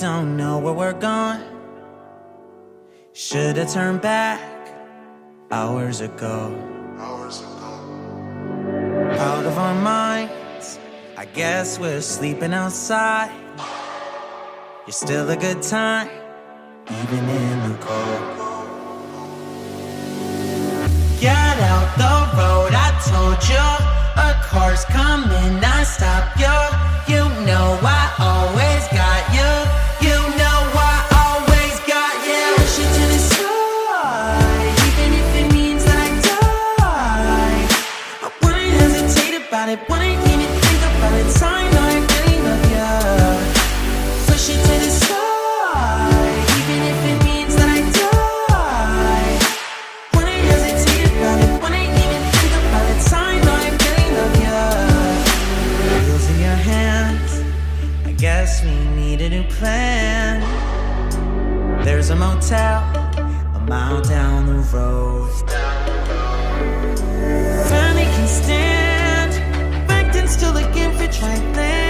don't know where we're going. Should've turned back hours ago. Out of our minds, I guess we're sleeping outside. You're still a good time, even in the cold. Get out the road, I told you. A car's coming, I stop you. You know I always got you. You know I always got you. Push it to the side, even if it means that I die. I wouldn't hesitate about it, wouldn't even think about it. I know I really love you. Push it to the side, even if it means that I die. Wouldn't hesitate about it, wouldn't even think about it. I know I really love you. Wheels in your hands, I guess we need a new plan. There's a motel a mile down the road. Finally can stand, back then still looking for dry land.